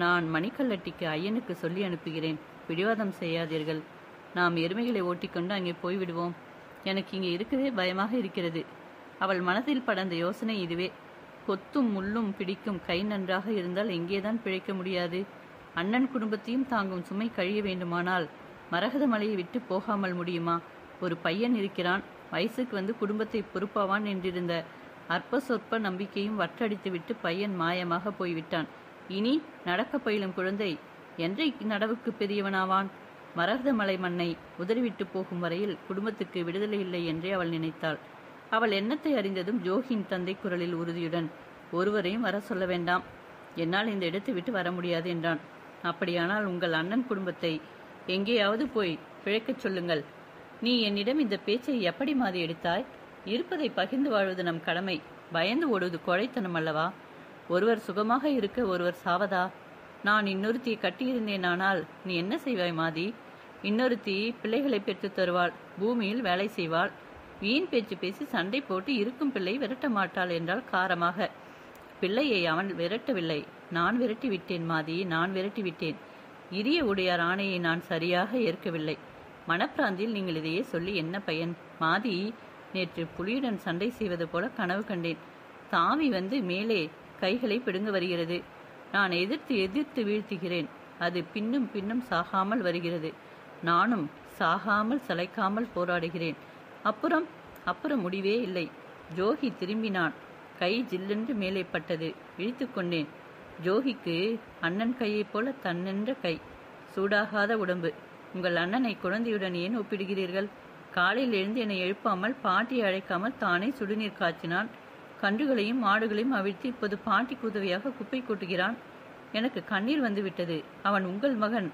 நான் மணிக்கல்லட்டிக்கு ஐயனுக்கு சொல்லி அனுப்புகிறேன். பிடிவாதம் செய்யாதீர்கள். நாம் எருமைகளை ஓட்டிக்கொண்டு அங்கே போய்விடுவோம். எனக்கு இங்கே இருக்கவே பயமாக இருக்கிறது. அவள் மனதில் படர்ந்த யோசனை இதுவே. கொத்தும் முள்ளும் பிடிக்கும் கை நன்றாக இருந்தால் எங்கேதான் பிழைக்க முடியாது? அண்ணன் குடும்பத்தையும் தாங்கும் சுமை கழிய வேண்டுமானால் மரகத மலையை விட்டு போகாமல் முடியுமா? ஒரு பையன் இருக்கிறான், வயசுக்கு வந்து குடும்பத்தை பொறுப்பாவான் என்றிருந்த அற்ப சொற்ப நம்பிக்கையும் வற்றடித்துவிட்டு பையன் மாயமாக போய்விட்டான். இனி நடக்க பயிலும் குழந்தை என்றைக்கு நடவுக்கு பெரியவனாவான்? மரகத மலை மண்ணை உதறிவிட்டு போகும் வரையில் குடும்பத்துக்கு விடுதலை இல்லை என்றே அவள் நினைத்தாள். அவள் எண்ணத்தை அறிந்ததும் ஜோகியின் தந்தை குரலில் உறுதியுடன், ஒருவரையும் வர சொல்ல வேண்டாம், என்னால் இந்த இடத்தை விட்டு வர முடியாது என்றான். அப்படியானால் உங்கள் அண்ணன் குடும்பத்தை எங்கேயாவது போய் பிழைக்கச் சொல்லுங்கள். நீ என்னிடம் இந்த பேச்சை எப்படி மாதி எடுத்தாய்? இருப்பதை பகிர்ந்து வாழ்வது நம் கடமை. பயந்து ஓடுவது கோழைத்தனம் அல்லவா? ஒருவர் சுகமாக இருக்க ஒருவர் சாவதா? நான் இன்னொருத்தியை கட்டியிருந்தேனானால் நீ என்ன செய்வாய் மாதி? இன்னொருத்தி பிள்ளைகளை பெற்று தருவாள், பூமியில் வேலை செய்வாள், வீண் பேச்சு பேசி சண்டை போட்டு இருக்கும் பிள்ளை விரட்ட மாட்டாள் என்றால் காரமாக. பிள்ளையை அவன் விரட்டவில்லை, நான் விரட்டி விட்டேன் மாதி, நான் விரட்டி விட்டேன். இரிய உடையார் ஆணையை நான் சரியாக ஏற்கவில்லை. மனப்பிராந்தியில் நீங்கள் இதையே சொல்லி என்ன பயன்? மாதி, நேற்று புலியுடன் சண்டை செய்வது போல கனவு கண்டேன். தாவி வந்து மேலே கைகளை பிடுங்க வருகிறது. நான் எதிர்த்து எதிர்த்து வீழ்த்துகிறேன். அது பின்னும் பின்னும் சாகாமல் வருகிறது. நானும் சாகாமல் சளைக்காமல் போராடுகிறேன். அப்புறம் முடிவே இல்லை. ஜோகி திரும்பினான். கை ஜில்லென்று மேலே பட்டது. இழுத்து கொண்டேன். ஜோகிக்கு அண்ணன் கையைப் போல தன்னென்ற கை, சூடாகாத உடம்பு. உங்கள் அண்ணனை குழந்தையுடன் ஏன் ஒப்பிடுகிறீர்கள்? காலையில் எழுந்து என்னை எழுப்பாமல் பாட்டியை அழைக்காமல் தானே சுடுநீர் காய்ச்சினான். கன்றுகளையும் மாடுகளையும் அவிழ்த்து இப்போது பாட்டிக்கு உதவியாக குப்பை கூட்டுகிறான். எனக்கு கண்ணீர் வந்து விட்டது. அவன் உங்கள் மகன்.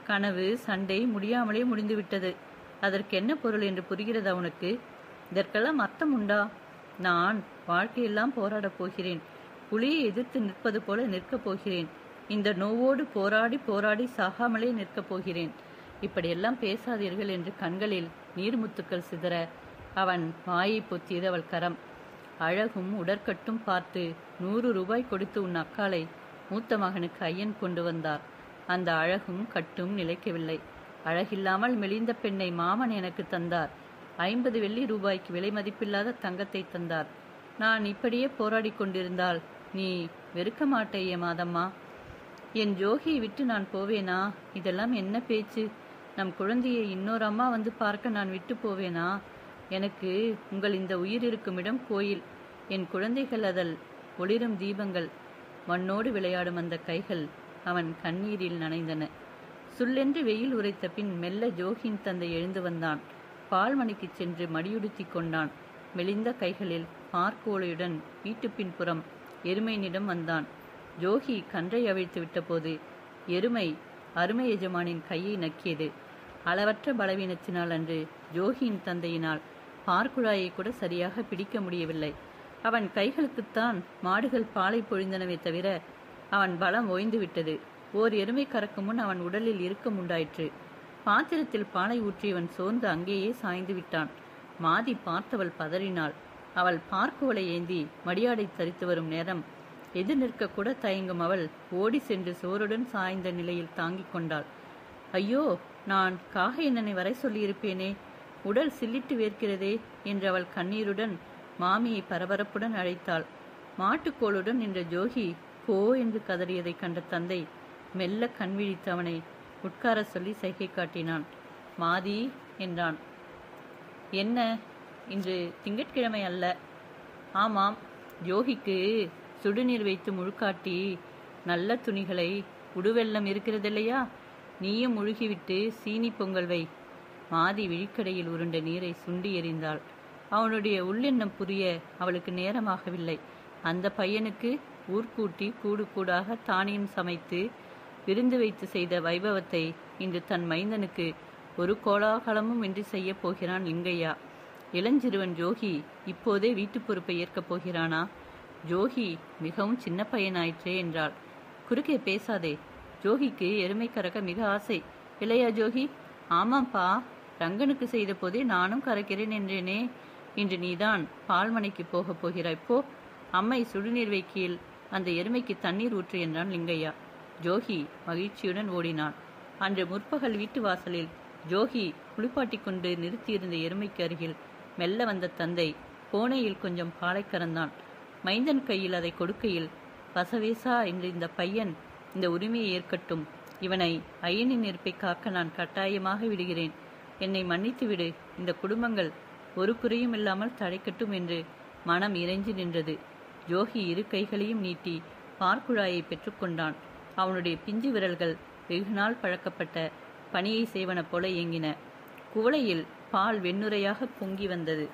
கனவு சண்டை முடியாமலே முடிந்துவிட்டது. அதற்கு என்ன பொருள் என்று புரிகிறது அவனுக்கு? இதற்கெல்லாம் அர்த்தம் உண்டா? நான் வாழ்க்கையெல்லாம் போராடப் போகிறேன். புலியை எதிர்த்து நிற்பது போல நிற்கப் போகிறேன். இந்த நோவோடு போராடி போராடி சாகாமலே நிற்கப் போகிறேன். இப்படியெல்லாம் பேசாதீர்கள் என்று கண்களில் நீர்முத்துக்கள் சிதற அவன் வாயை பொத்தியது அவள் கரம். அழகும் உடற்கட்டும் பார்த்து 100 ரூபாய் கொடுத்து உன் அக்காளை மூத்த மகனுக்கு ஐயன் கொண்டு வந்தார். அந்த அழகும் கட்டும் நிலைக்கவில்லை. அழகில்லாமல் மெலிந்த பெண்ணை மாமன் எனக்கு தந்தார். 50 வெள்ளி ரூபாய்க்கு விலை மதிப்பில்லாத தங்கத்தை தந்தார். நான் இப்படியே போராடி கொண்டிருந்தால் நீ வெறுக்க மாட்டேயே மாதம்மா? என் ஜோகியை விட்டு நான் போவேனா? இதெல்லாம் என்ன பேச்சு? நம் குழந்தையை இன்னொரு அம்மா வந்து பார்க்க நான் விட்டு போவேனா? எனக்கு உங்கள் இந்த உயிர் இருக்கும் இடம் கோயில். என் குழந்தைகள் அதல் ஒளிரும் தீபங்கள். மண்ணோடு விளையாடும் அந்த கைகள் அவன் கண்ணீரில் நனைந்தன. சுல்லென்று வெயில் உரைத்த பின் மெல்ல ஜோகியின் தந்தை எழுந்து வந்தான். பால்மணிக்கு சென்று மடியுடுத்தி கொண்டான். மெலிந்த கைகளில் பார்க்கோலையுடன் வீட்டு பின்புறம் எருமையினிடம் வந்தான். ஜோகி கன்றை அவிழ்த்து விட்டபோது எருமை அருமை எஜமானின் கையை நக்கியது. அளவற்ற பலவீனத்தினால் அன்று ஜோகியின் தந்தையினால் பார்க்குழாயை கூட சரியாக பிடிக்க முடியவில்லை. அவன் கைகளுக்குத்தான் மாடுகள் பாலை பொழிந்தனவே தவிர அவன் பலம் ஓய்ந்துவிட்டது. ஓர் எருமை கறக்கும் முன் அவன் உடலில் இறுக்கம் உண்டாயிற்று. பாத்திரத்தில் பாலை ஊற்றியவன் சோர்ந்து அங்கேயே சாய்ந்து விட்டான். மாதி பார்த்தவள் பதறினாள். அவள் பார்க்குவளை ஏந்தி மடியாடை தரித்து வரும் நேரம் எதிர் நிற்க கூட தயங்கும் அவள் ஓடி சென்று சோருடன் சாய்ந்த நிலையில் தாங்கிக் கொண்டாள். ஐயோ, நான் காகையண்ணனை வரை சொல்லியிருப்பேனே, உடல் சில்லிட்டு வேர்க்கிறதே என்று அவள் கண்ணீருடன் மாமியை பரபரப்புடன் அழைத்தாள். மாட்டுக்கோளுடன் நின்ற ஜோகி போ என்று கதறியதை கண்ட தந்தை மெல்ல கண் விழித்து அவனை உட்கார சொல்லி சைகை காட்டினான். மாதி என்றான். என்ன, இன்று திங்கட்கிழமை அல்ல? ஆமாம். ஜோகிக்கு சுடுநீர் வைத்து முழுக்காட்டி நல்ல துணிகளை உடுவெல்லம் இருக்கிறதில்லையா, நீயும் முழுகிவிட்டு சீனி பொங்கல் வை. மாதி விழிக்கடையில் உருண்ட நீரை சுண்டி எறிந்தாள். அவனுடைய உள்ளெண்ணம் புரிய அவளுக்கு நேரமாகவில்லை. அந்த பையனுக்கு ஊர்கூட்டி கூடு கூடாக தானியம் சமைத்து விருந்து வைத்து செய்த வைபவத்தை இன்று தன் மைந்தனுக்கு ஒரு கோலாகலமும் இன்றி செய்ய போகிறான் லிங்கையா. இளஞ்சிறுவன் ஜோகி இப்போதே வீட்டு பொறுப்பை ஏற்கப் போகிறானா? ஜோகி மிகவும் சின்ன பையனாயிற்றே என்றாள். குறுக்கே பேசாதே. ஜோகிக்கு எருமை கறக்க மிக ஆசை இல்லையா ஜோகி? ஆமாம்பா, ரங்கனுக்கு செய்த போதே நானும் கறக்கிறேன் என்றேனே. இன்று நீதான் பால்மனைக்கு போகப் போகிறாய். போ, அம்மை சுடுநீர் வைக்கையில் அந்த எருமைக்கு தண்ணீர் ஊற்று என்றான் லிங்கையா. ஜோகி மகிழ்ச்சியுடன் ஓடினான். அன்று முற்பகல் வீட்டு வாசலில் ஜோகி குளிப்பாட்டி கொண்டு நிறுத்தியிருந்த எருமைக்கு அருகில் மெல்ல வந்த தந்தை கோணையில் கொஞ்சம் பாலை கறந்தான். மைந்தன் கையில் அதை கொடுக்கையில், பசவேசா என்று இந்த பையன் இந்த உரிமையை ஏற்கட்டும். இவனை ஐயனின் நெருப்பை காக்க நான் கட்டாயமாக விடுகிறேன். என்னை மன்னித்து விடு. இந்த குடும்பங்கள் ஒரு குறையும் இல்லாமல் தழைக்கட்டும் என்று மனம் இறைஞ்சி நின்றது. ஜோகி இரு கைகளையும் நீட்டி பார்க்குழாயை பெற்றுக்கொண்டான். அவனுடைய பிஞ்சு விரல்கள் வெகுநாள் பழக்கப்பட்ட பணியை செய்வன போல இயங்கின. குவளையில் பால் வெண்ணுரையாக பொங்கி வந்தது.